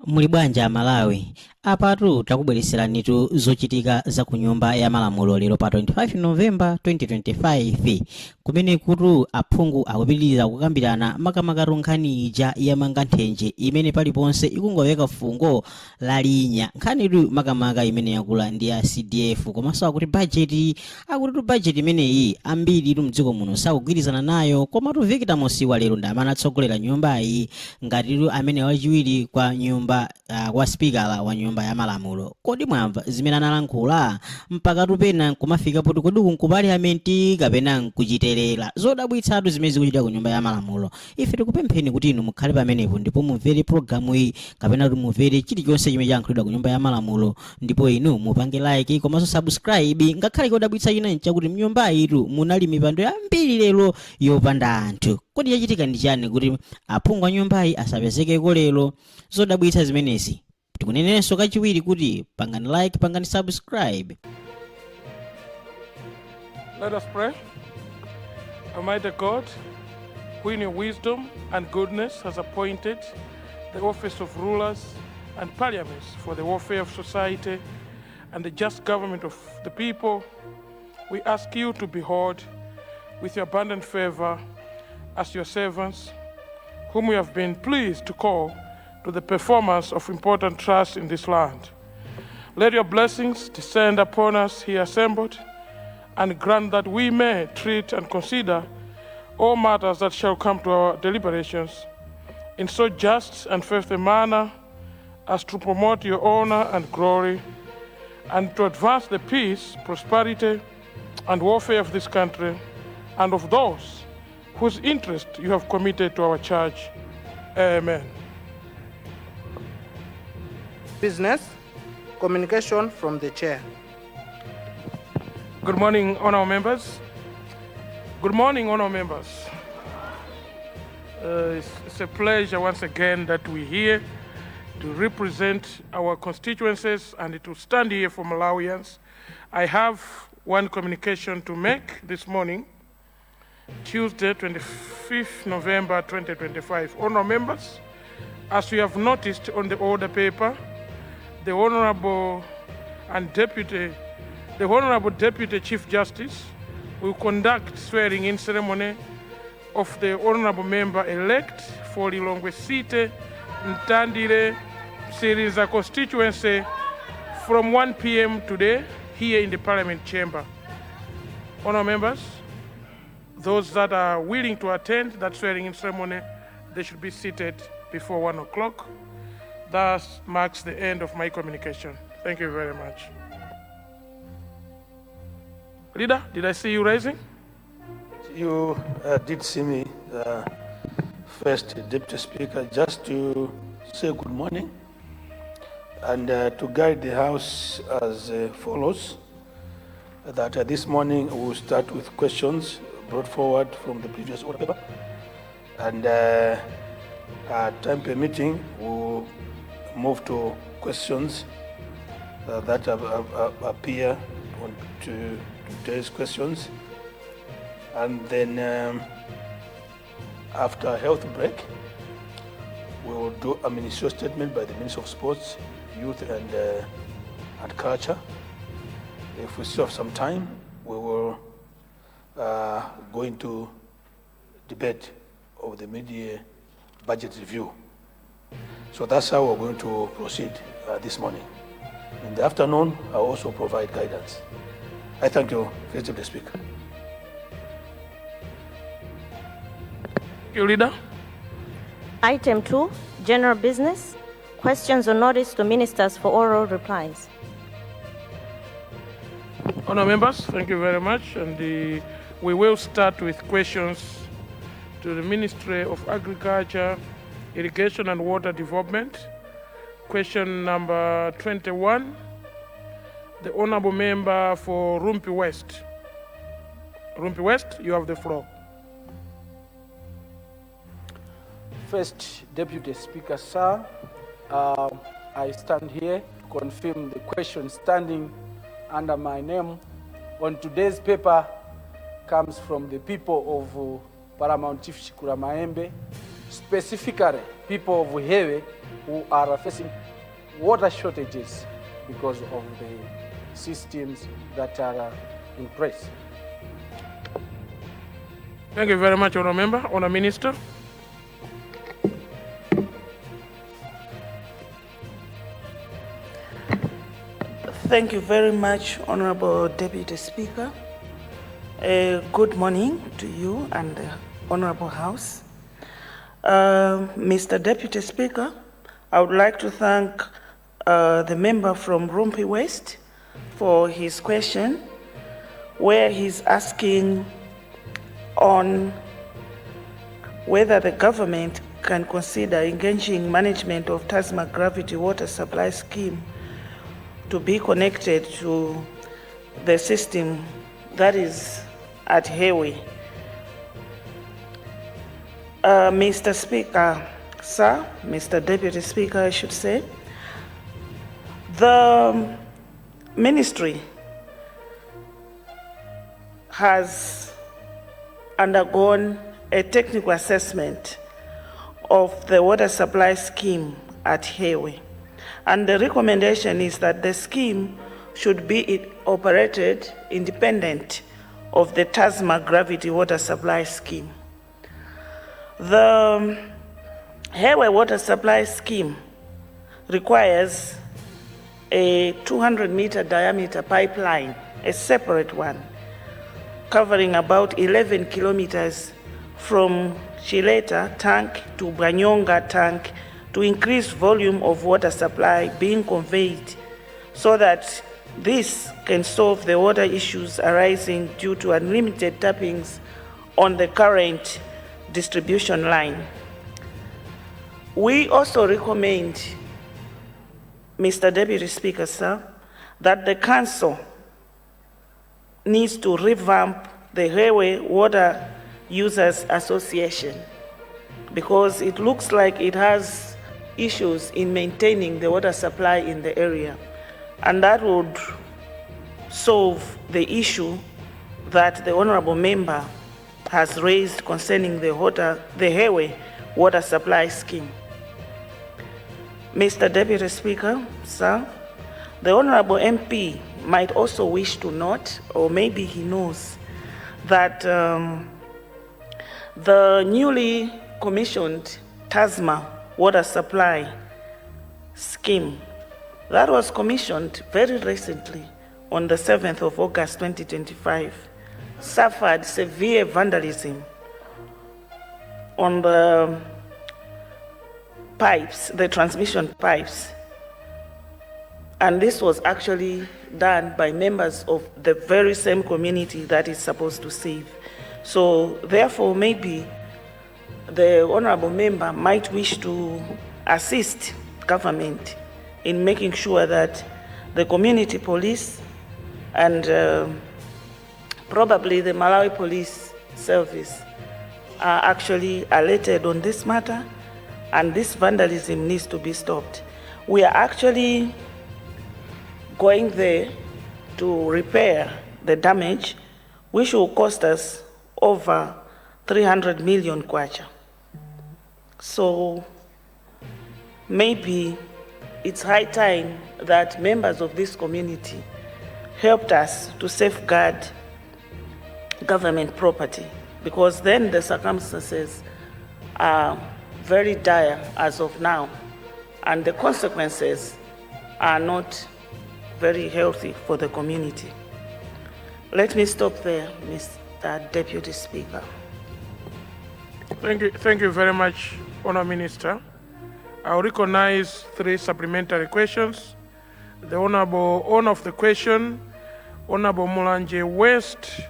Muli bwanja Malawi. Apatu takubwereseranitu zochitika za kunyumba ya malamulo lero pa 25 Novemba 2025 kumene kuti aphungu akupitiriza kukambirana makamaka nkhani ija yamanga nthenje imene paliponse ikungoweka fungo la linya nkhanitu makamaka imene yakula ndi ya CDF komanso akuti budget imeneyi ambiri mdziko muno sakugwirizana nayo komatu Victor Musowa lero ndi amatsogolera nyumbayi ngati amene wachiwiri kwa nyumba kwa speaker wa nyumba ya malamulo. Kodi mwamva zimene analankhula mpaka tupena kumafika poti kodi kumpaliamenti kapena nkuchiterera zodabwitsatu zimene zikuchitika ku nyumba ya malamulo. Ife tikupempheni kuti inu mukhale pamenepo ndipo mumvere programu iyi kapena mumvere chilichonse chimene chayankhulidwa ku nyumba ya malamulo ndipo inu mupange like komanso subscribe ngakhale kodabwitsa china nchakuti mnyumbayi munali mipando yambiri lero yopanda anthu. Kodi yachitika ndi chani kuti aphungu a nyumbayi asapezekeko lero zodabwitsa zimenezi? Tikunenenso kachiwiri kuti pangani like pangani subscribe. Let us pray. Almighty God, who in your wisdom and goodness has appointed the office of rulers and parliaments for the welfare of society and the just government of the people, we ask you to behold with your abundant favor as your servants, whom we have been pleased to call to the performance of important trusts in this land. Let your blessings descend upon us here assembled, and grant that we may treat and consider all matters that shall come to our deliberations in so just and faithful manner as to promote your honor and glory, and to advance the peace, prosperity, and welfare of this country and of those whose interest you have committed to our church. Amen. Business, communication from the chair. Good morning, honorable members. Good morning, honorable members. It's a pleasure once again that we're here to represent our constituencies and to stand here for Malawians. I have one communication to make this morning, Tuesday, 25th November 2025. Honorable members, as you have noticed on the order paper, the Honorable Deputy Chief Justice will conduct swearing-in ceremony of the Honorable Member-elect for Lilongwe City, Ntandire, Siriza constituency from 1 p.m. today here in the Parliament Chamber. Honorable members, those that are willing to attend that swearing-in ceremony, they should be seated before 1 o'clock. That marks the end of my communication. Thank you very much. Leader, did I see you raising? You did see me, first Deputy Speaker, just to say good morning and to guide the House as follows. That this morning we will start with questions brought forward from the previous order paper, and time permitting, we will move to questions that appear on today's questions, and then after a health break, we will do a ministerial statement by the Minister of Sports, Youth and Culture. If we still have some time, we will go into debate of the mid-year budget review. So that's how we're going to proceed this morning. In the afternoon, I'll also provide guidance. I thank you, Mr. Deputy Speaker. Thank you, Leader. Item 2, General Business. Questions or notice to ministers for oral replies. Honourable members, thank you very much. And we will start with questions to the Ministry of Agriculture, Irrigation and Water Development. Question number 21, the Honourable Member for Rumpi West. Rumpi West, you have the floor. First Deputy Speaker, sir, I stand here to confirm the question standing under my name on today's paper comes from the people of Paramount Chief Chikura Maembe, specifically people of Hewe who are facing water shortages because of the systems that are in place. Thank you very much, Honourable Member. Honourable Minister. Thank you very much, Honorable Deputy Speaker. Good morning to you and the Honorable House. Mr. Deputy Speaker, I would like to thank the member from Rumpi West for his question, where he's asking on whether the government can consider engaging management of Tasma Gravity Water Supply Scheme to be connected to the system that is at Hewe. Mr. Speaker, sir, Mr. Deputy Speaker, I should say, the ministry has undergone a technical assessment of the water supply scheme at Hewe. And the recommendation is that the scheme should be operated independent of the Tasma Gravity Water Supply Scheme. The Hewe Water Supply Scheme requires a 200-meter diameter pipeline, a separate one, covering about 11 kilometers from Chileta tank to Banyonga tank to increase volume of water supply being conveyed so that this can solve the water issues arising due to unlimited tappings on the current distribution line. We also recommend, Mr. Deputy Speaker, sir, that the Council needs to revamp the Hewe Water Users Association because it looks like it has issues in maintaining the water supply in the area. And that would solve the issue that the Honorable Member has raised concerning the Hewe Water Supply Scheme. Mr. Deputy Speaker, sir, the Honorable MP might also wish to note, or maybe he knows, that the newly commissioned Tasma Water Supply Scheme that was commissioned very recently on the 7th of August 2025 suffered severe vandalism on the pipes, the transmission pipes. And this was actually done by members of the very same community that is supposed to save. So therefore, maybe the Honorable Member might wish to assist government in making sure that the community police and probably the Malawi Police Service are actually alerted on this matter, and this vandalism needs to be stopped. We are actually going there to repair the damage, which will cost us over 300 million kwacha. So maybe it's high time that members of this community helped us to safeguard government property, because then the circumstances are very dire as of now, and the consequences are not very healthy for the community. Let me stop there, Mr. Deputy Speaker. Thank you very much, Honourable Minister. I'll recognize 3 supplementary questions. The Honourable owner of the question, Honourable Mulanje West,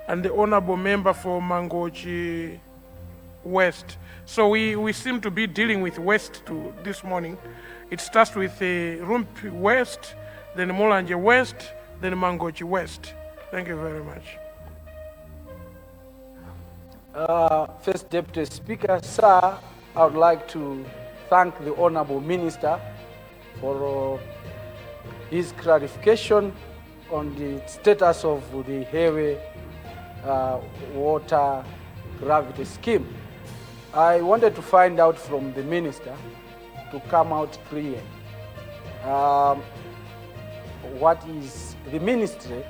and the Honourable Member for Mangochi West. So we seem to be dealing with West this morning. It starts with Rumpi West, then Mulanje West, then Mangochi West. Thank you very much. First Deputy Speaker, sir, I would like to thank the Honorable Minister for his clarification on the status of the Hewe water gravity scheme. I wanted to find out from the minister to come out clear. What is the ministry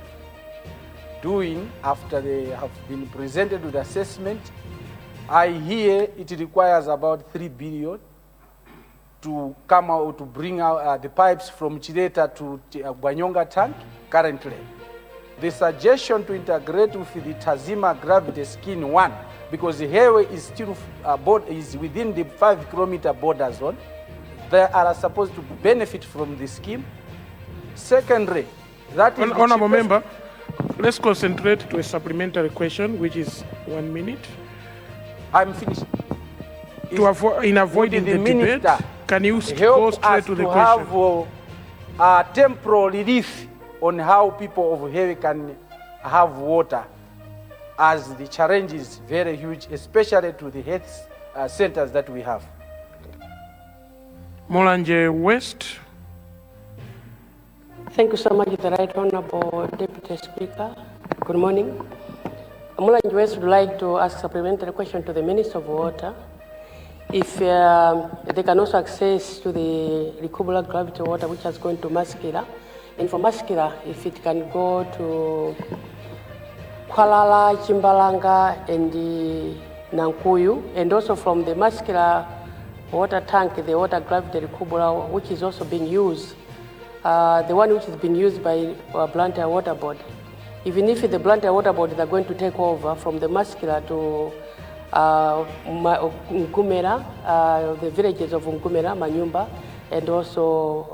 doing after they have been presented with assessment? I hear it requires about 3 billion to come out to bring out the pipes from Chileta to Gwanyonga tank currently. The suggestion to integrate with the Tazima gravity skin 1, because the highway is still is within the 5-kilometer border zone, they are supposed to benefit from the scheme. Secondly, that is Honourable Member, let's concentrate to a supplementary question, which is 1 minute. I'm finished. In avoiding the debate, can you go straight to the question? To have temporal relief on how people of Hewe can have water, as the challenge is very huge, especially to the health centers that we have. Mulanje West. Thank you so much, the Right Honorable Deputy Speaker. Good morning. Mulanje West would like to ask a supplementary question to the Minister of Water. If they can also access to the recoverable gravity water which has gone to Maskira, and for Maskira, if it can go to Kualala, Chimbalanga, and the Nankuyu, and also from the Maskira water tank, the water gravity recoverable, which is also being used, the one which is being used by Blantyre Water Board. Even if the Blantyre Water Board are going to take over from the Maskira to Ngumera, the villages of Ngumera, Manyumba, and also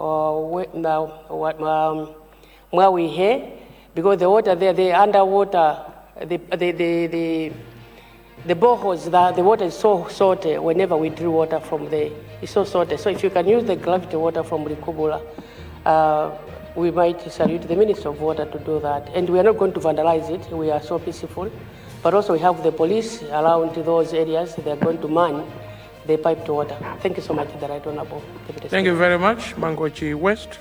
Mwawihe, because the water there, the underwater, the boreholes, the water is so salty whenever we drill water from there. It's so salty. So if you can use the gravity water from Rikubula, we might salute the Minister of Water to do that. And we are not going to vandalize it. We are so peaceful. But also we have the police around those areas. They are going to man the piped water. Thank you so much, the Right Honorable Deputy. Thank you very much, Mangochi West.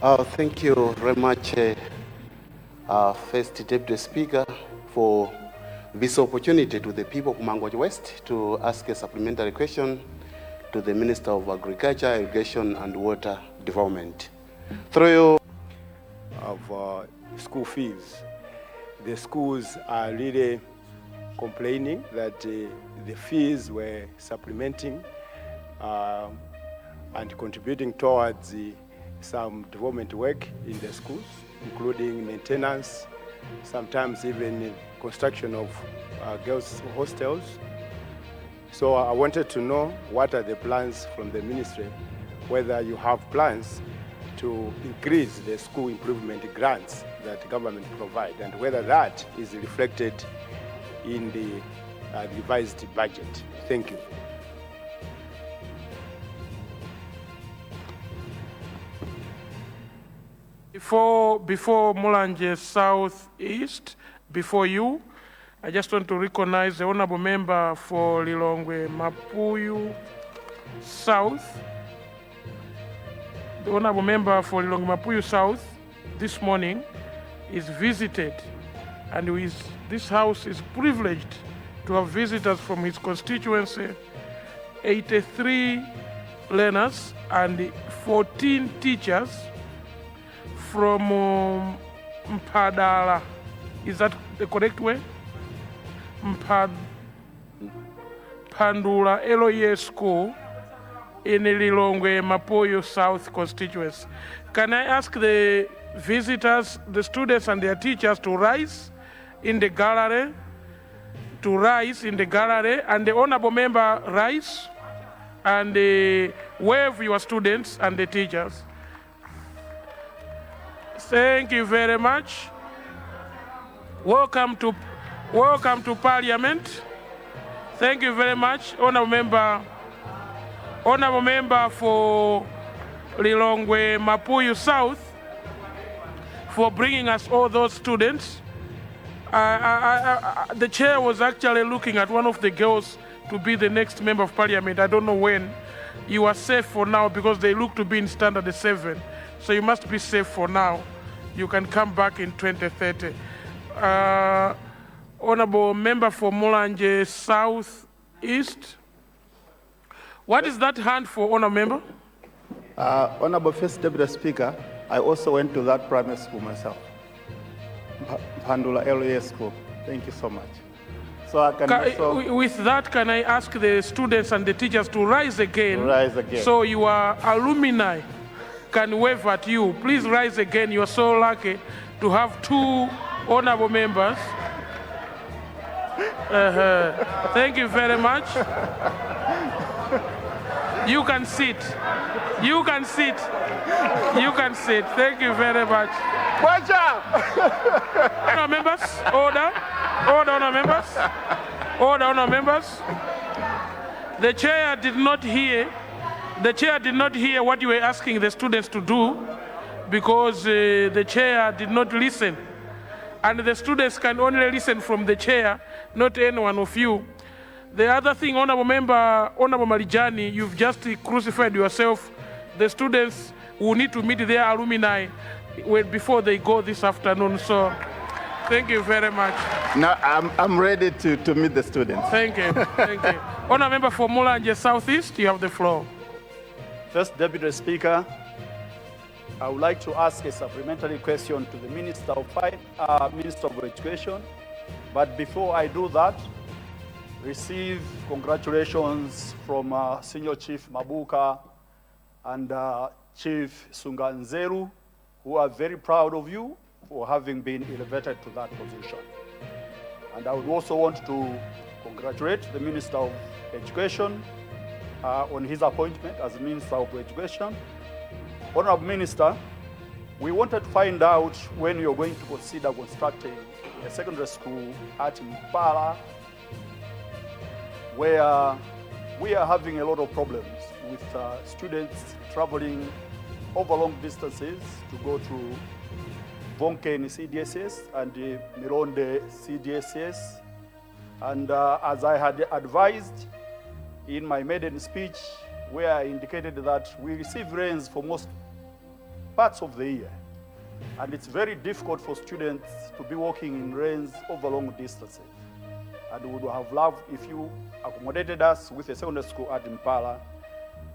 Thank you very much, First Deputy Speaker, for this opportunity to the people of Mangochi West to ask a supplementary question to the Minister of Agriculture, Irrigation and Water Development. Through you, of school fees. The schools are really complaining that the fees were supplementing and contributing towards some development work in the schools, including maintenance, sometimes even construction of girls' hostels. So I wanted to know what are the plans from the ministry, whether you have plans to increase the school improvement grants that government provide, and whether that is reflected in the revised budget. Thank you. Before Mulanje Southeast, before you, I just want to recognize the honorable member for Lilongwe Mapuyu South. The honorable member for Lilongwe Mapuyu South this morning is visited, and this house is privileged to have visitors from his constituency, 83 learners and 14 teachers from Mpadala. Is that the correct way? Pandula LOE School in Lilongwe Mapuyu South constituency. Can I ask the visitors, the students and their teachers to rise in the gallery, and the honorable member rise and wave your students and the teachers. Thank you very much. Welcome to Parliament. Thank you very much, honorable member for Lilongwe Mapuyu South, for bringing us all those students. The chair was actually looking at one of the girls to be the next member of Parliament. I don't know when. You are safe for now because they look to be in standard 7. So you must be safe for now. You can come back in 2030. Honorable Member for Mulanje South East. What is that hand for, Honorable Member? Honorable First Deputy Speaker, I also went to that primary school myself, Pandula LES School. Thank you so much. So I can also... With that, can I ask the students and the teachers to rise again? Rise again. So your alumni can wave at you. Please rise again. You are so lucky to have two honorable members. Thank you very much. You can sit. You can sit. You can sit. Thank you very much. Watch out! Honor members, order. Order, honor members. Order, honor members. The chair did not hear. The chair did not hear what you were asking the students to do because the chair did not listen. And the students can only listen from the chair, not any one of you. The other thing, Honorable Member, Honorable Marijani, you've just crucified yourself. The students will need to meet their alumni before they go this afternoon. So thank you very much. Now I'm ready to meet the students. Thank you. Thank you. Honorable Member for Mulanje Southeast, you have the floor. First Deputy Speaker, I would like to ask a supplementary question to the Minister of Education. But before I do that, receive congratulations from Senior Chief Mabuka and Chief Sunganzeru, who are very proud of you for having been elevated to that position. And I would also want to congratulate the Minister of Education on his appointment as Minister of Education. Honorable Minister, we wanted to find out when you're going to consider constructing a secondary school at Mpala, where we are having a lot of problems with students traveling over long distances to go to Vonken CDSS and Mironde CDSS. And as I had advised in my maiden speech, where I indicated that we receive rains for most parts of the year. And it's very difficult for students to be walking in rains over long distances. And we would have loved if you accommodated us with a secondary school at Mpala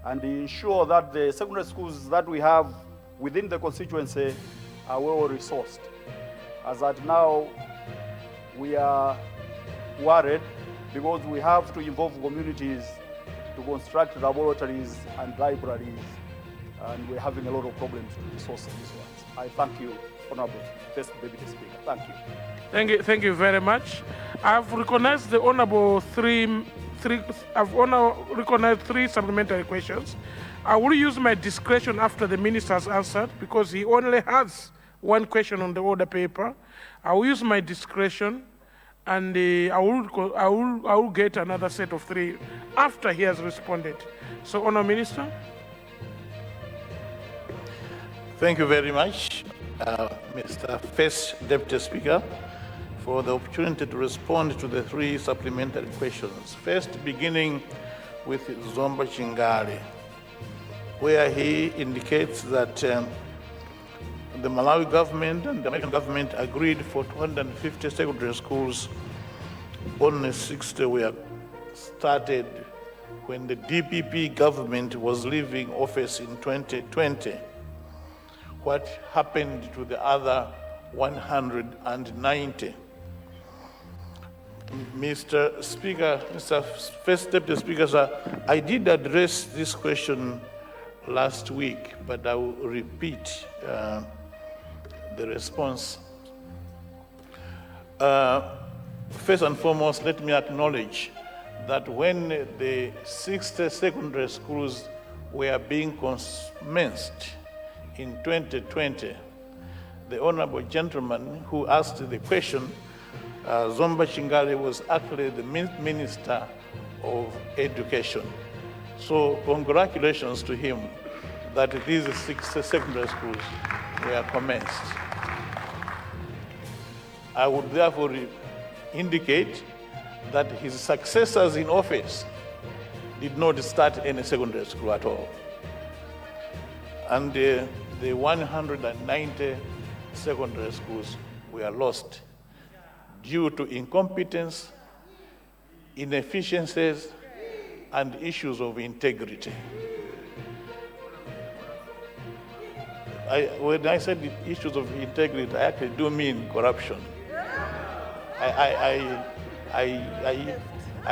and ensure that the secondary schools that we have within the constituency are well resourced. As at now, we are worried because we have to involve communities to construct laboratories and libraries, and we're having a lot of problems to resource these ones. I thank you, Honorable First Deputy Speaker. Thank you. Thank you very much. I've recognized the honorable recognized three supplementary questions. I will use my discretion after the minister has answered because he only has one question on the order paper. I will use my discretion and I will get another set of three after he has responded. So, Honourable Minister. Thank you very much, Mr. First Deputy Speaker, for the opportunity to respond to the three supplementary questions. First, beginning with Zomba Chingali, where he indicates that the Malawi government and the American government agreed for 250 secondary schools. Only 60 were started when the DPP government was leaving office in 2020. What happened to the other 190? Mr. Speaker, Mr. First Deputy Speaker, sir, I did address this question last week, but I will repeat the response. First and foremost, let me acknowledge that when the 60 secondary schools were being commenced in 2020, the honorable gentleman who asked the question, Zomba Chingali, was actually the Minister of Education. So congratulations to him that these 60 secondary schools were commenced. I would therefore indicate that his successors in office did not start any secondary school at all. And the 190 secondary schools were lost due to incompetence, inefficiencies, and issues of integrity. When I said the issues of integrity, I actually do mean corruption. I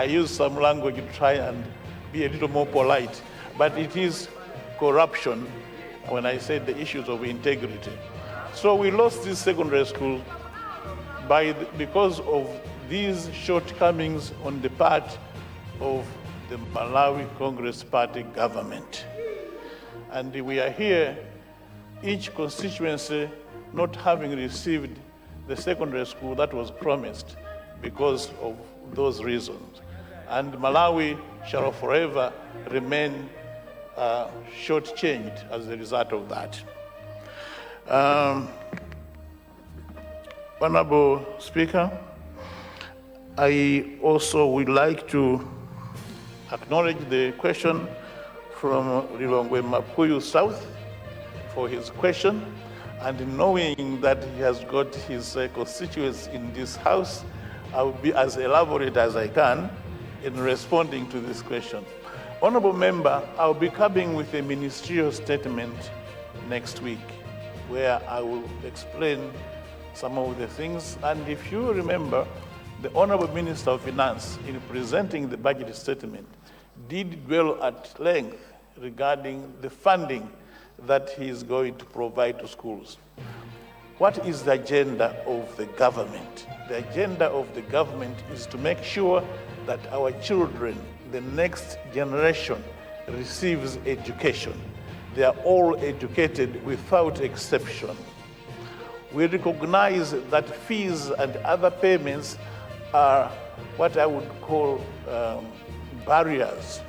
use some language to try and be a little more polite, but it is corruption when I said the issues of integrity. So we lost this secondary school because of these shortcomings on the part of the Malawi Congress Party government. And we are here, each constituency not having received the secondary school that was promised because of those reasons. And Malawi shall forever remain shortchanged as a result of that. Honorable Speaker, I also would like to acknowledge the question from Lilongwe Mapuyu South for his question, and knowing that he has got his constituents in this House, I will be as elaborate as I can in responding to this question. Honorable Member, I'll be coming with a ministerial statement next week where I will explain some of the things. And if you remember, the Honorable Minister of Finance, in presenting the budget statement, did dwell at length regarding the funding that he is going to provide to schools. What is the agenda of the government? The agenda of the government is to make sure that our children, the next generation, receives education. They are all educated without exception. We recognize that fees and other payments are what I would call barriers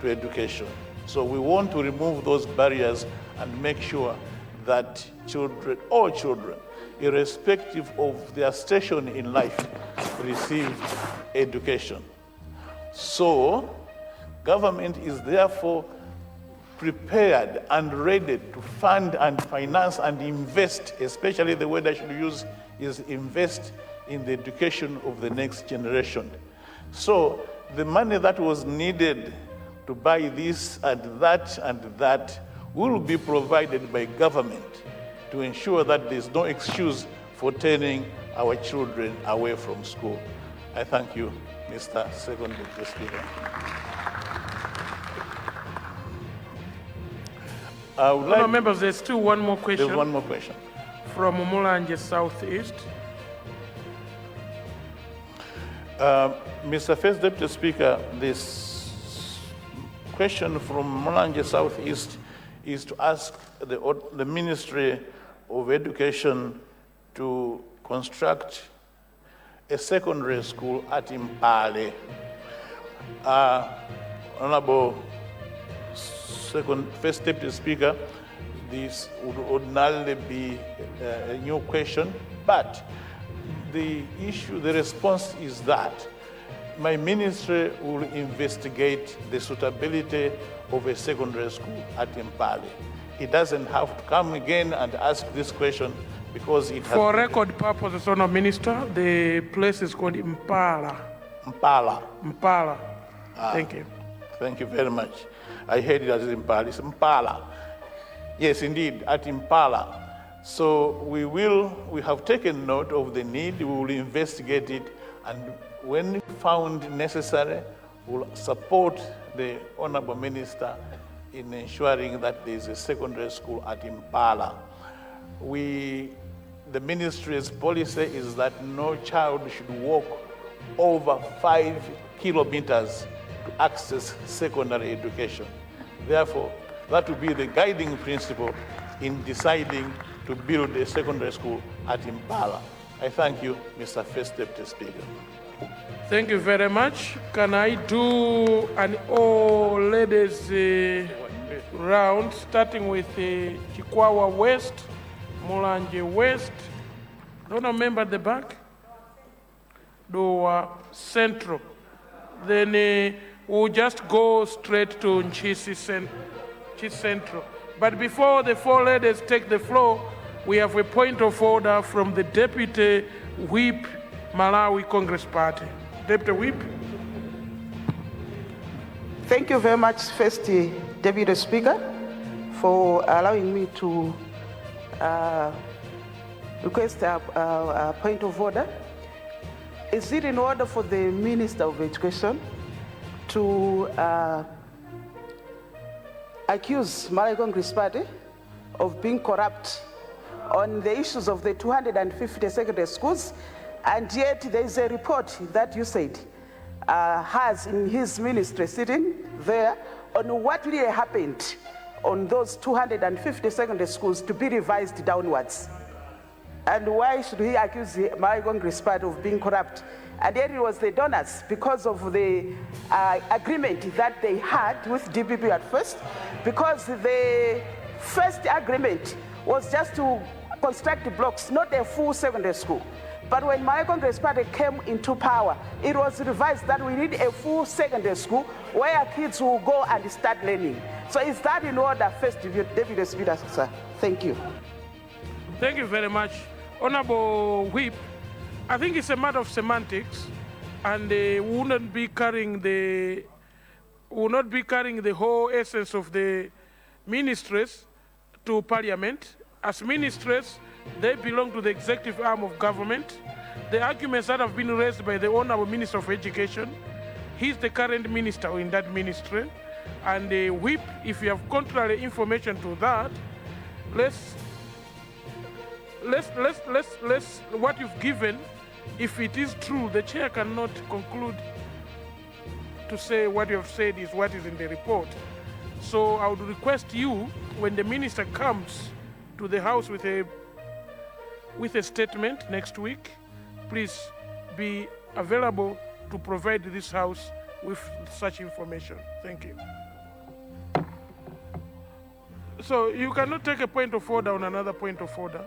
to education. So we want to remove those barriers and make sure that children, all children, irrespective of their station in life, receive education. So government is therefore prepared and ready to fund and finance and invest, especially the word I should use is invest in the education of the next generation. So the money that was needed to buy this and that will be provided by government to ensure that there's no excuse for turning our children away from school. I thank you, Mr. Second Deputy Speaker. Members, there's still one more question. There's one more question. From Mulanje Southeast. Mr. First Deputy Speaker, this question from Mulanje Southeast is to ask the Ministry of Education to construct a secondary school at Impale. Honorable First Deputy Speaker, this would ordinarily be a new question, but the response is that my ministry will investigate the suitability of a secondary school at Impale. It doesn't have to come again and ask this question because it has... For record purposes, Honourable Minister, the place is called Impala. Impala. Thank you. Thank you very much. I heard it as Impala. It's Impala. Yes, indeed, at Impala. So we have taken note of the need, we will investigate it, and when found necessary, we'll support the Honorable Minister in ensuring that there is a secondary school at Impala. The ministry's policy is that no child should walk over 5 kilometers to access secondary education. Therefore, that will be the guiding principle in deciding to build a secondary school at Impala. I thank you, Mr. First Deputy Speaker. Thank you very much. Can I do an all ladies round, starting with Chikwawa West, Mulanje West, don't remember at the back, Dowa Central. Then we'll just go straight to Nchisi Central. But before the four ladies take the floor, we have a point of order from the Deputy Whip Malawi Congress Party. Deputy Whip. Thank you very much, First Deputy Speaker, for allowing me to request a point of order. Is it in order for the Minister of Education to accuse Malawi Congress Party of being corrupt on the issues of the 250 secondary schools, and yet there is a report that you said has in his ministry sitting there on what really happened on those 250 secondary schools to be revised downwards? And why should he accuse the Malawi Congress Party of being corrupt? And yet it was the donors, because of the agreement that they had with DPP at first, because the first agreement was just to construct blocks, not a full secondary school. But when Malawi Congress Party came into power, it was revised that we need a full secondary school where kids will go and start learning. So is that in order, First Deputy Speaker, sir? Thank you. Thank you very much. Honorable Whip, I think it's a matter of semantics, and we will not be carrying the whole essence of the ministries to Parliament. As ministries, they belong to the executive arm of government. The arguments that have been raised by the Honorable Minister of Education, he's the current minister in that ministry, and the Whip, if you have contrary information to that, what you've given, if it is true, the chair cannot conclude to say what you have said is what is in the report. So I would request you, when the minister comes to the House with a statement next week, please be available to provide this House with such information. Thank you. So you cannot take a point of order on another point of order.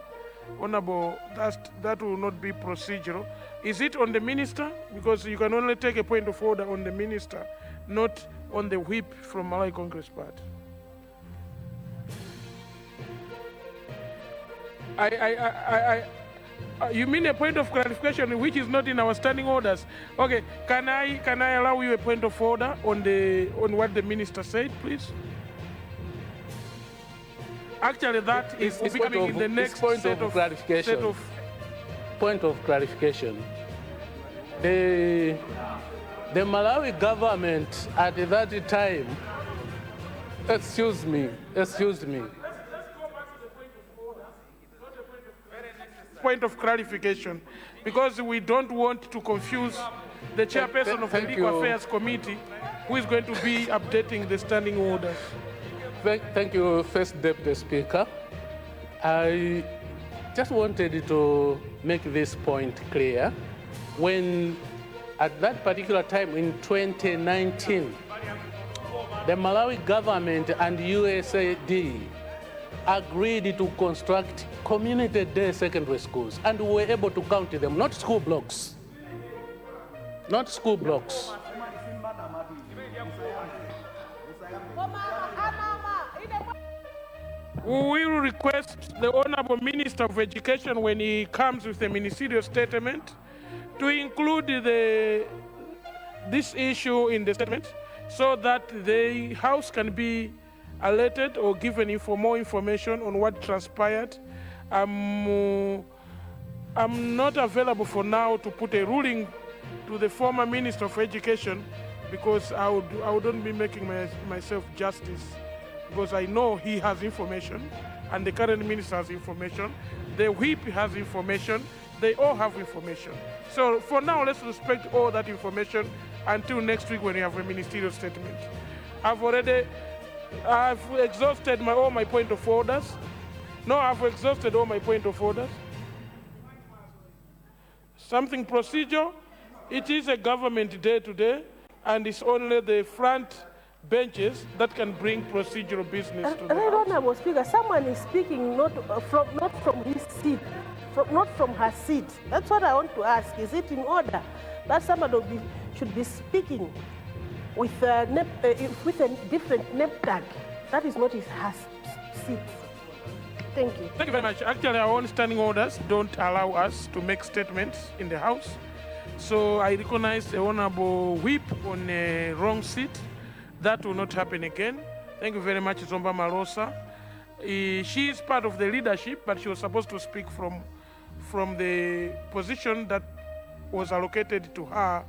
Honorable, that will not be procedural. Is it on the minister? Because you can only take a point of order on the minister, not on the Whip from Malawi Congress Party. You mean a point of clarification which is not in our standing orders? Okay, can I allow you a point of order on what the minister said, please? Actually, that is coming in the next set of clarification. Point of clarification. The Malawi government at that time, excuse me. Point of clarification, because we don't want to confuse the chairperson of the Legal Affairs Committee, who is going to be updating the standing orders. Thank you, First Deputy Speaker. I just wanted to make this point clear. When, at that particular time in 2019, the Malawi government and USAID agreed to construct community day secondary schools, and we were able to count them, not school blocks. Not school blocks. We will request the Honorable Minister of Education, when he comes with a ministerial statement, to include this issue in the statement so that the House can be alerted or given more information on what transpired. I'm not available for now to put a ruling to the former Minister of Education, because I wouldn't be making myself justice, because I know he has information and the current minister has information, the Whip has information, they all have information. So for now, let's respect all that information until next week when we have a ministerial statement. I've exhausted all my point of orders. No, I've exhausted all my point of orders. Something procedural, it is a government day today, and it's only the front benches that can bring procedural business to the House. Honorable Speaker, someone is speaking not from his seat, not from her seat. That's what I want to ask. Is it in order that somebody should be speaking with a different name tag? That is not her seat. Thank you. Thank you very much. Actually, our own standing orders don't allow us to make statements in the House. So I recognize the Honorable Whip on a wrong seat. That will not happen again. Thank you very much, Zomba Malosa. She is part of the leadership, but she was supposed to speak from the position that was allocated to her.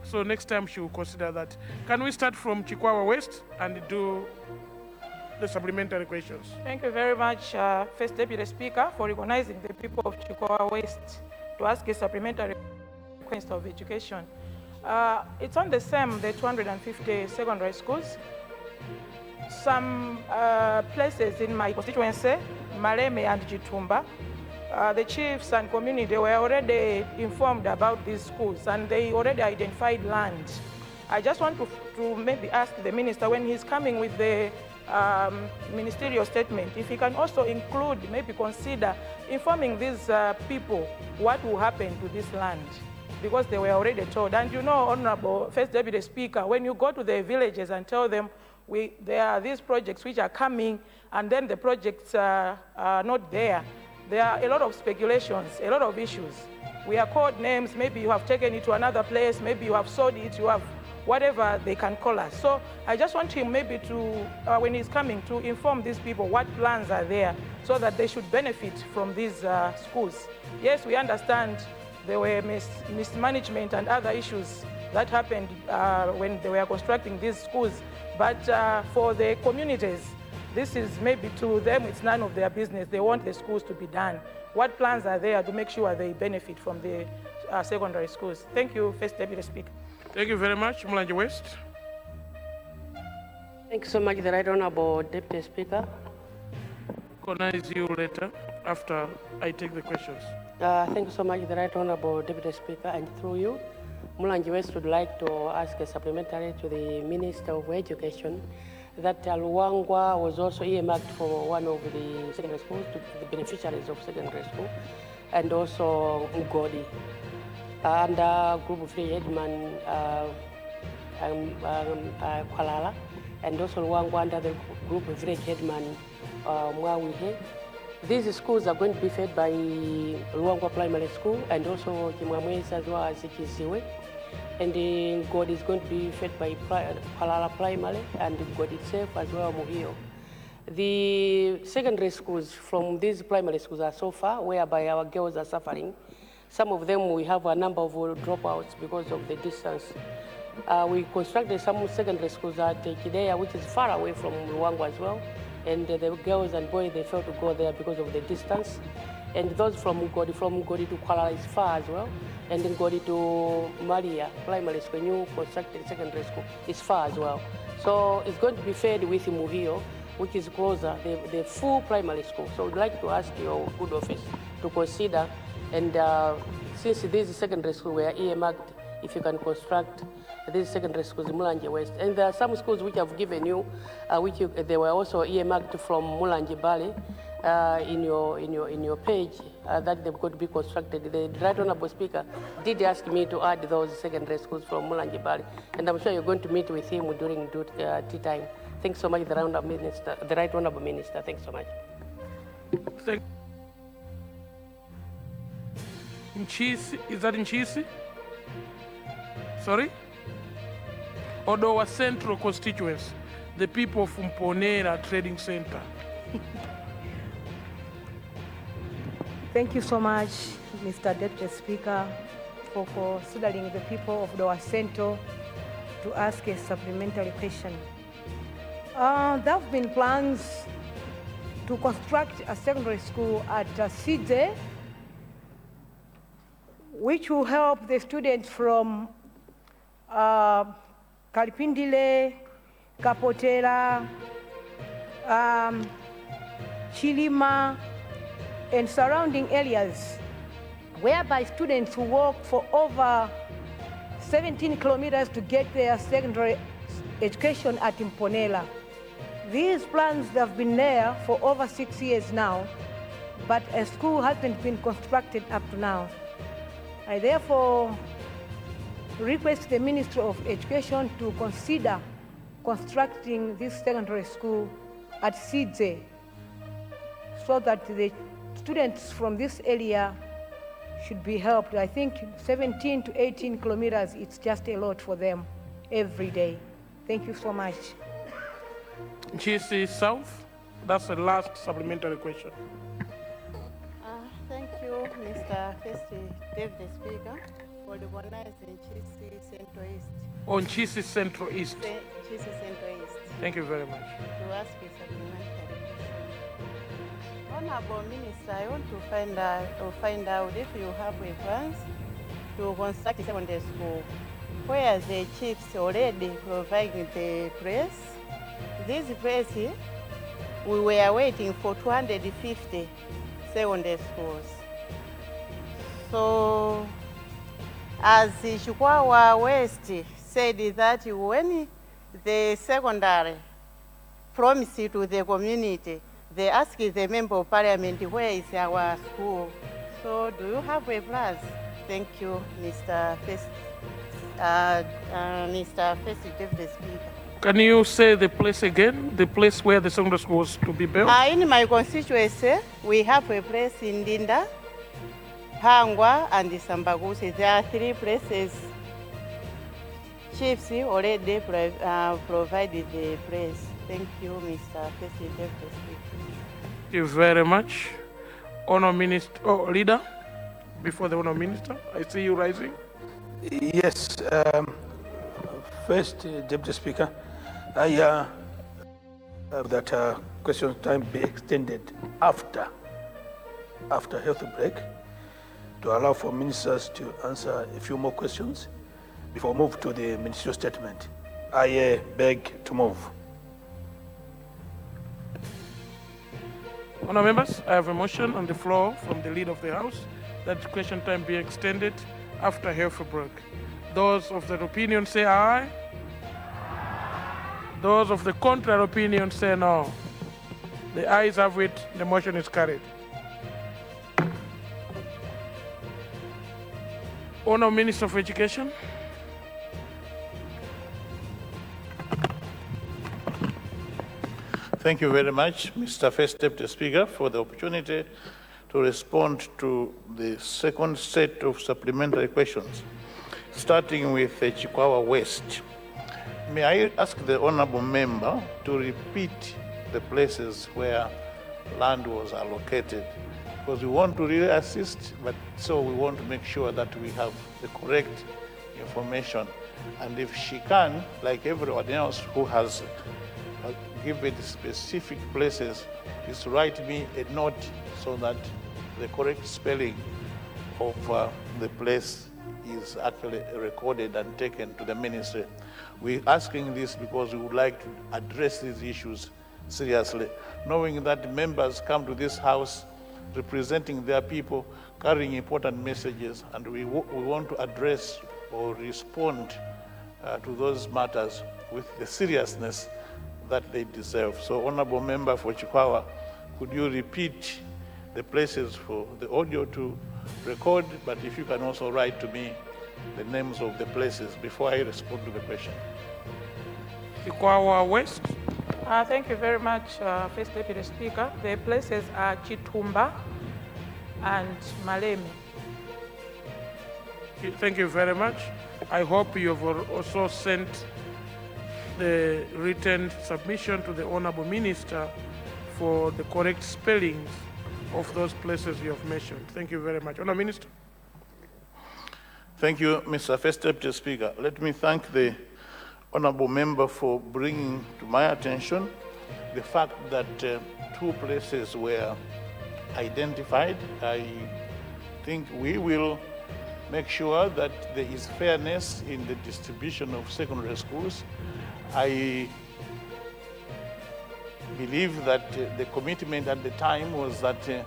So next time she will consider that. Can we start from Chikwawa West and do the supplementary questions? Thank you very much, First Deputy Speaker, for recognizing the people of Chikwawa West to ask a supplementary question of education. It's on the same, the 250 secondary schools. Some places in my constituency, Maleme and Jitumba, the chiefs and community were already informed about these schools and they already identified land. I just want to maybe ask the minister when he's coming with the ministerial statement, if he can also include, maybe consider informing these people what will happen to this land, because they were already told. And you know, Honorable First Deputy Speaker, when you go to the villages and tell them there are these projects which are coming and then the projects are not there, there are a lot of speculations, a lot of issues. We are called names, maybe you have taken it to another place, maybe you have sold it, you have whatever they can call us. So I just want him maybe to, when he's coming, to inform these people what plans are there so that they should benefit from these schools. Yes, we understand there were mismanagement and other issues that happened when they were constructing these schools, but for the communities, this is maybe to them, it's none of their business. They want the schools to be done. What plans are there to make sure they benefit from the secondary schools? Thank you, First Deputy Speaker. Thank you very much, Mulanje West. Thank you so much, the Right Honorable Deputy Speaker. Recognize you later after I take the questions. Thank you so much, the Right Honorable Deputy Speaker, and through you, Mulanje West would like to ask a supplementary to the Minister of Education that Luangwa was also earmarked for one of the secondary schools, to the beneficiaries of secondary school, and also Ugodi. Under Group 3 Headman Kwalala, and also Luangwa under the Group 3 Headman Mwava. These schools are going to be fed by Luangwa Primary School and also Kimwamwezi as well as Kiziwe. And God is going to be fed by Kwalala Primary and God itself as well, Muhio. The secondary schools from these primary schools are so far, whereby our girls are suffering. Some of them, we have a number of dropouts because of the distance. We constructed some secondary schools at Kidea, which is far away from Luangwa as well. And the girls and boys, they failed to go there because of the distance. And those from Ngodi to Kuala is far as well. And then Ngodi to Maria Primary School, new constructed secondary school, is far as well. So it's going to be fed with Muhio, which is closer, the full primary school. So we'd like to ask your good office to consider, and since these secondary schools were earmarked, if you can construct these secondary schools in Mulanje West. And there are some schools which I've given you, they were also earmarked from Mulanje Bali in your page that they've got to be constructed. The Right Honorable Speaker did ask me to add those secondary schools from Mulanje Bali, and I'm sure you're going to meet with him during tea time. Thanks so much, the Right Honorable Minister. Thanks so much. Nchisi, is that Nchisi? Sorry? Odowa Central constituency, the people from Ponera Trading Center. Thank you so much, Mr. Deputy Speaker, for considering the people of Odowa Central to ask a supplementary question. There have been plans to construct a secondary school at Sidze, which will help the students from Kalipindile, Kapotera, Chilima, and surrounding areas, whereby students who walk for over 17 kilometers to get their secondary education at Mponela. These plans have been there for over 6 years now, but a school hasn't been constructed up to now. I therefore request the Ministry of Education to consider constructing this secondary school at Sidze so that the students from this area should be helped. I think 17 to 18 kilometers, it's just a lot for them every day. Thank you so much. GC South, that's the last supplementary question. Thank you, Mr. First Deputy Speaker, for recognizing GC Central East. On GC Central East. GC Central East. Thank you very much. To ask a supplementary question. Honorable Minister, I want to find out if you have a plans to construct a secondary school where the chiefs already providing the place. This place, we were waiting for 250 secondary schools. So, as Chikwawa West said that when the secondary promised to the community, they asked the member of parliament, where is our school? So, do you have a plan? Thank you, Mr. First Deputy Speaker. Can you say the place again? The place where the secondary school was to be built? In my constituency, we have a place in Dinda, Pangwa, and Sambagusi. There are 3 places. Chiefs already provided the place. Thank you, Mr. President. Thank you very much. Honor Minister, Leader, before the Honor Minister, I see you rising. Yes, First Deputy Speaker, I that question time be extended after health break to allow for ministers to answer a few more questions before move to the ministerial statement. I beg to move. Honour members, I have a motion on the floor from the Leader of the House that question time be extended after health break. Those of the opinion say aye. Those of the contrary opinion say no. The ayes have it, the motion is carried. Honour Minister of Education. Thank you very much, Mr. First Deputy Speaker, for the opportunity to respond to the second set of supplementary questions, starting with Chikwawa West. May I ask the honorable member to repeat the places where land was allocated? Because we want to really assist, but so we want to make sure that we have the correct information. And if she can, like everyone else who has given specific places, is write me a note so that the correct spelling of the place is actually recorded and taken to the ministry. We're asking this because we would like to address these issues seriously, knowing that members come to this house representing their people, carrying important messages, and we want to address or respond to those matters with the seriousness that they deserve. So, Honorable Member for Chikwawa, could you repeat the places for the audio to record, but if you can also write to me the names of the places before I respond to the question. Chikwawa West. Thank you very much, First Deputy Speaker. The places are Chitumba and Maleme. Thank you very much. I hope you have also sent the written submission to the Honorable Minister for the correct spellings of those places you have mentioned. Thank you very much. Honourable Minister. Thank you, Mr. First Deputy Speaker. Let me thank the honourable member for bringing to my attention the fact that 2 places were identified. I think we will make sure that there is fairness in the distribution of secondary schools. I believe that the commitment at the time was that there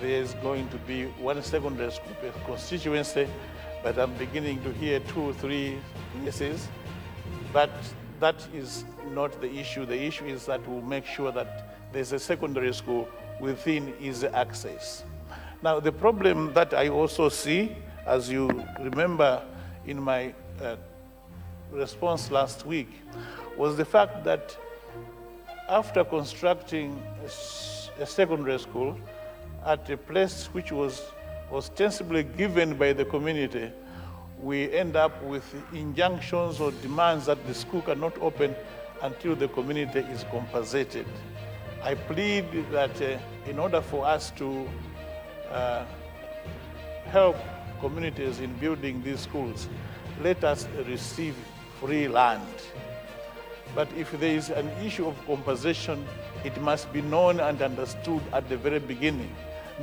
is going to be 1 secondary school per constituency, but I'm beginning to hear 2 or 3 places. But that is not the issue. The issue is that we'll make sure that there's a secondary school within easy access. Now, the problem that I also see, as you remember in my response last week, was the fact that after constructing a secondary school at a place which was ostensibly given by the community, we end up with injunctions or demands that the school cannot open until the community is compensated. I plead that in order for us to help communities in building these schools, let us receive free land. But if there is an issue of compensation, it must be known and understood at the very beginning,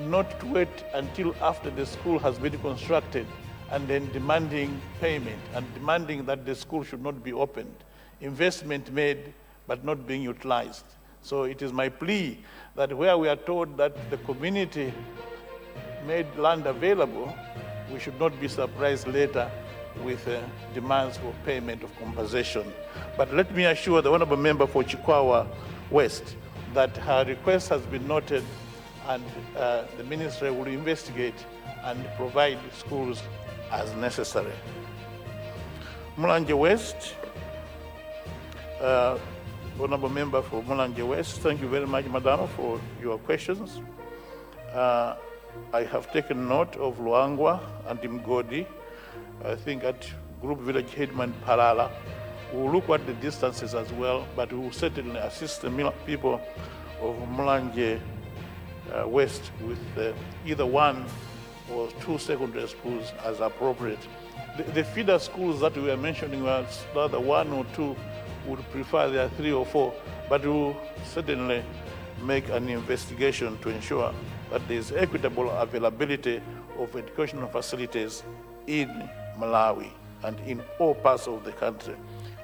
not to wait until after the school has been constructed and then demanding payment and demanding that the school should not be opened. Investment made, but not being utilized. So it is my plea that where we are told that the community made land available, we should not be surprised later with demands for payment of compensation. But let me assure the honorable member for Chikwawa West that her request has been noted and the ministry will investigate and provide schools as necessary. Mulanje West, honorable member for Mulanje West, thank you very much, Madam, for your questions. I have taken note of Luangwa and Mgodi. I think at Group Village Headman Palala. We'll look at the distances as well, but we will certainly assist the people of Mulanje West with either one or two secondary schools as appropriate. The feeder schools that we were mentioning were rather one or two, would prefer there are 3 or 4, but we will certainly make an investigation to ensure that there is equitable availability of educational facilities in Malawi and in all parts of the country.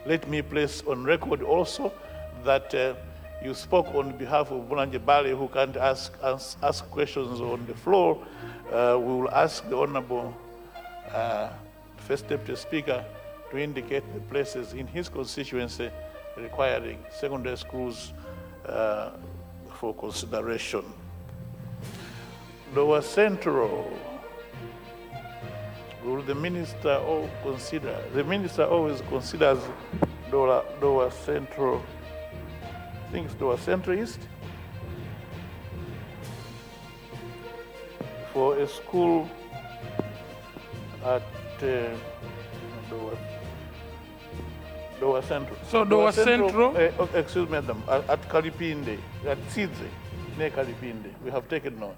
Let me place on record also that you spoke on behalf of Mulanje Bali, who can't ask questions on the floor. We will ask the Honorable First Deputy Speaker to indicate the places in his constituency requiring secondary schools for consideration. Lower Central, will the minister consider? The minister always considers Lower Central, I think it's Lower Central East, for a school at Lower Central. So Lower Central? Excuse me, madam, at Kalipinde, at Sidze, near Kalipinde. We have taken note.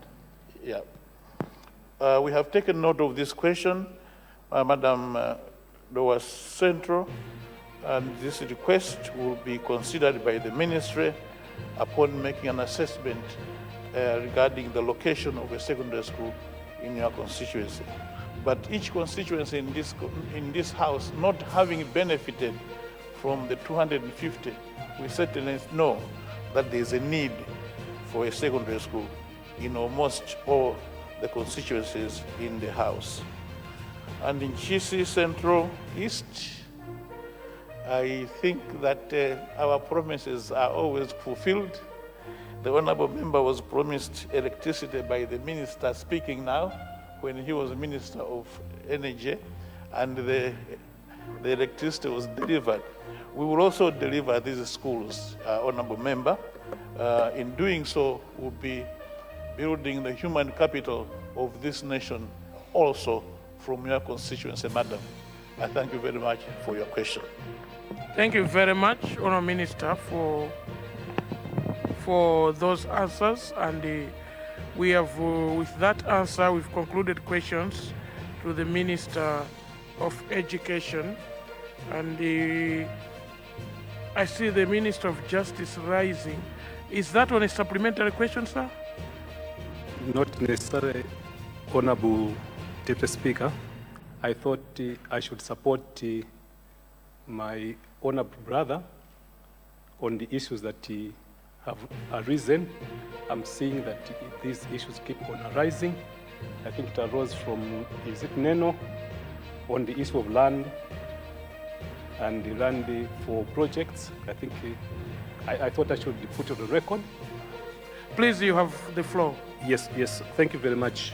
Yeah. We have taken note of this question, Madam Lower Central, and this request will be considered by the ministry upon making an assessment regarding the location of a secondary school in your constituency. But each constituency in this house not having benefited from the 250, we certainly know that there is a need for a secondary school in almost all the constituencies in the house. And in Chisi Central East, I think that our promises are always fulfilled. The honorable member was promised electricity by the minister speaking now when he was Minister of Energy, and the electricity was delivered. We will also deliver these schools, honorable member. In doing so, we'll be building the human capital of this nation also from your constituency, madam. I thank you very much for your question. Thank you very much, Honourable Minister, for those answers. And we have, with that answer, we've concluded questions to the Minister of Education. And I see the Minister of Justice rising. Is that on a supplementary question, sir? Not necessarily, Honorable Deputy Speaker. I thought I should support my honorable brother on the issues that have arisen. I'm seeing that these issues keep on arising. I think it arose from, is it Neno, on the issue of land and the land for projects. I think I thought I should put it on the record. Please, you have the floor. Yes, thank you very much.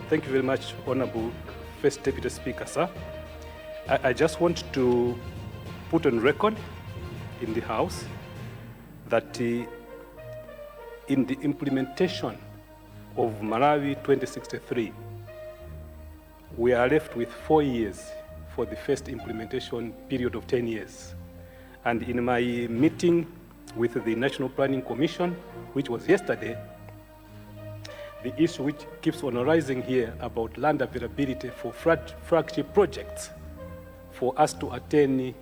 Thank you very much, Honorable First Deputy Speaker, sir. I just want to put on record in the House that in the implementation of Malawi 2063. We are left with 4 years for the first implementation period of 10 years. And in my meeting with the National Planning Commission, which was yesterday, the issue which keeps on arising here about land availability for flagship projects for us to attain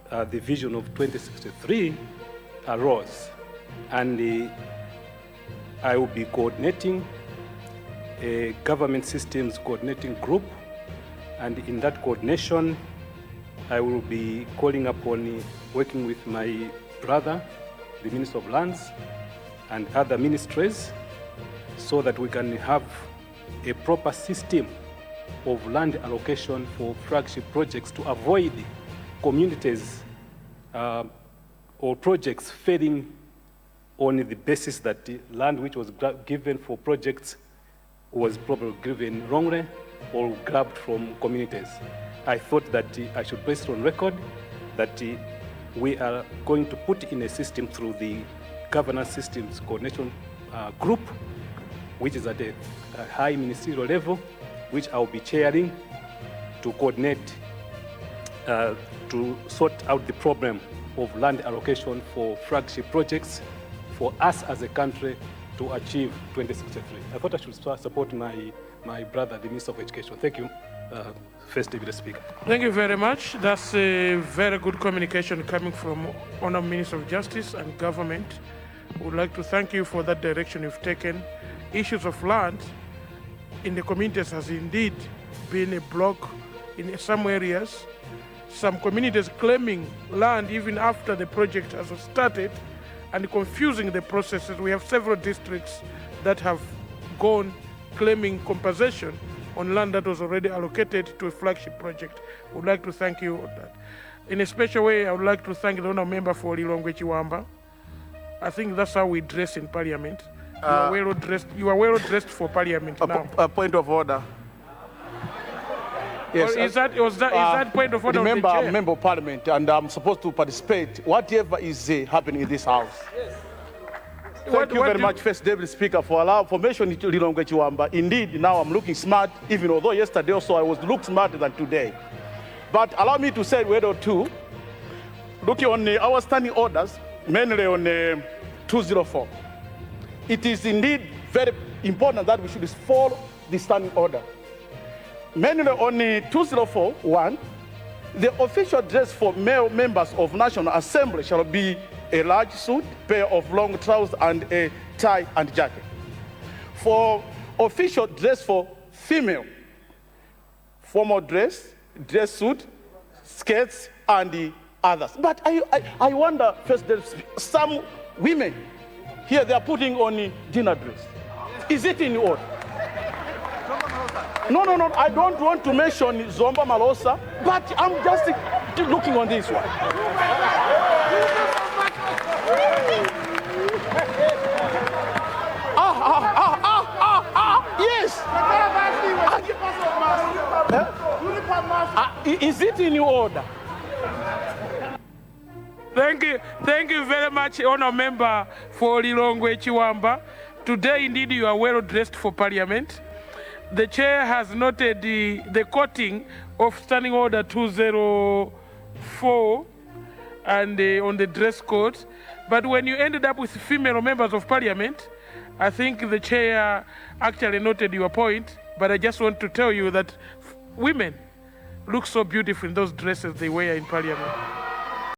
the vision of 2063 arose. And I will be coordinating a government systems coordinating group, and in that coordination, I will be calling upon working with my brother, the Minister of Lands, and other ministries, so that we can have a proper system of land allocation for flagship projects to avoid communities or projects failing on the basis that the land which was given for projects was probably given wrongly or grabbed from communities. I thought that I should place it on record that we are going to put in a system through the governance systems coordination group, which is at a high ministerial level, which I'll be chairing to coordinate to sort out the problem of land allocation for flagship projects for us as a country to achieve 2063. I thought I should support my brother, the Minister of Education. Thank you, First Deputy Speaker. Thank you very much. That's a very good communication coming from Honourable Minister of Justice and Government. We would like to thank you for that direction you've taken. Issues of land in the communities has indeed been a block in some areas. Some communities claiming land even after the project has started and confusing the processes. We have several districts that have gone claiming compensation on land that was already allocated to a flagship project. We would like to thank you on that. In a special way, I would like to thank the honourable member for Lilongwe Chiwamba. I think that's how we dress in Parliament. You are well dressed. You are well dressed for Parliament now. A point of order. Yes, is that point of order? Remember, I'm a member of Parliament, and I'm supposed to participate whatever is happening in this House. Yes. Thank you very much, First Deputy Speaker, for allowing formation to Lilongwe Chiwamba. Indeed, now I'm looking smart, even although yesterday also I was look smarter than today. But allow me to say a word or two. Looking on our standing orders, mainly on 204. It is indeed very important that we should follow the standing order. Mainly on 204.1, the official dress for male members of National Assembly shall be a large suit, pair of long trousers, and a tie and jacket. For official dress for female, formal dress, dress suit, skirts, and the others. But I wonder, first, some women here, they are putting on dinner dress. Is it in order? No, I don't want to mention Zomba Malosa, but I'm just looking on this one. Yes. Is it in order? Thank you very much, Honourable Member for Lilongwe Chiwamba. Today, indeed, you are well dressed for Parliament. The chair has noted the quoting of Standing Order 204 and on the dress code. But when you ended up with female members of Parliament, I think the chair actually noted your point. But I just want to tell you that women look so beautiful in those dresses they wear in Parliament.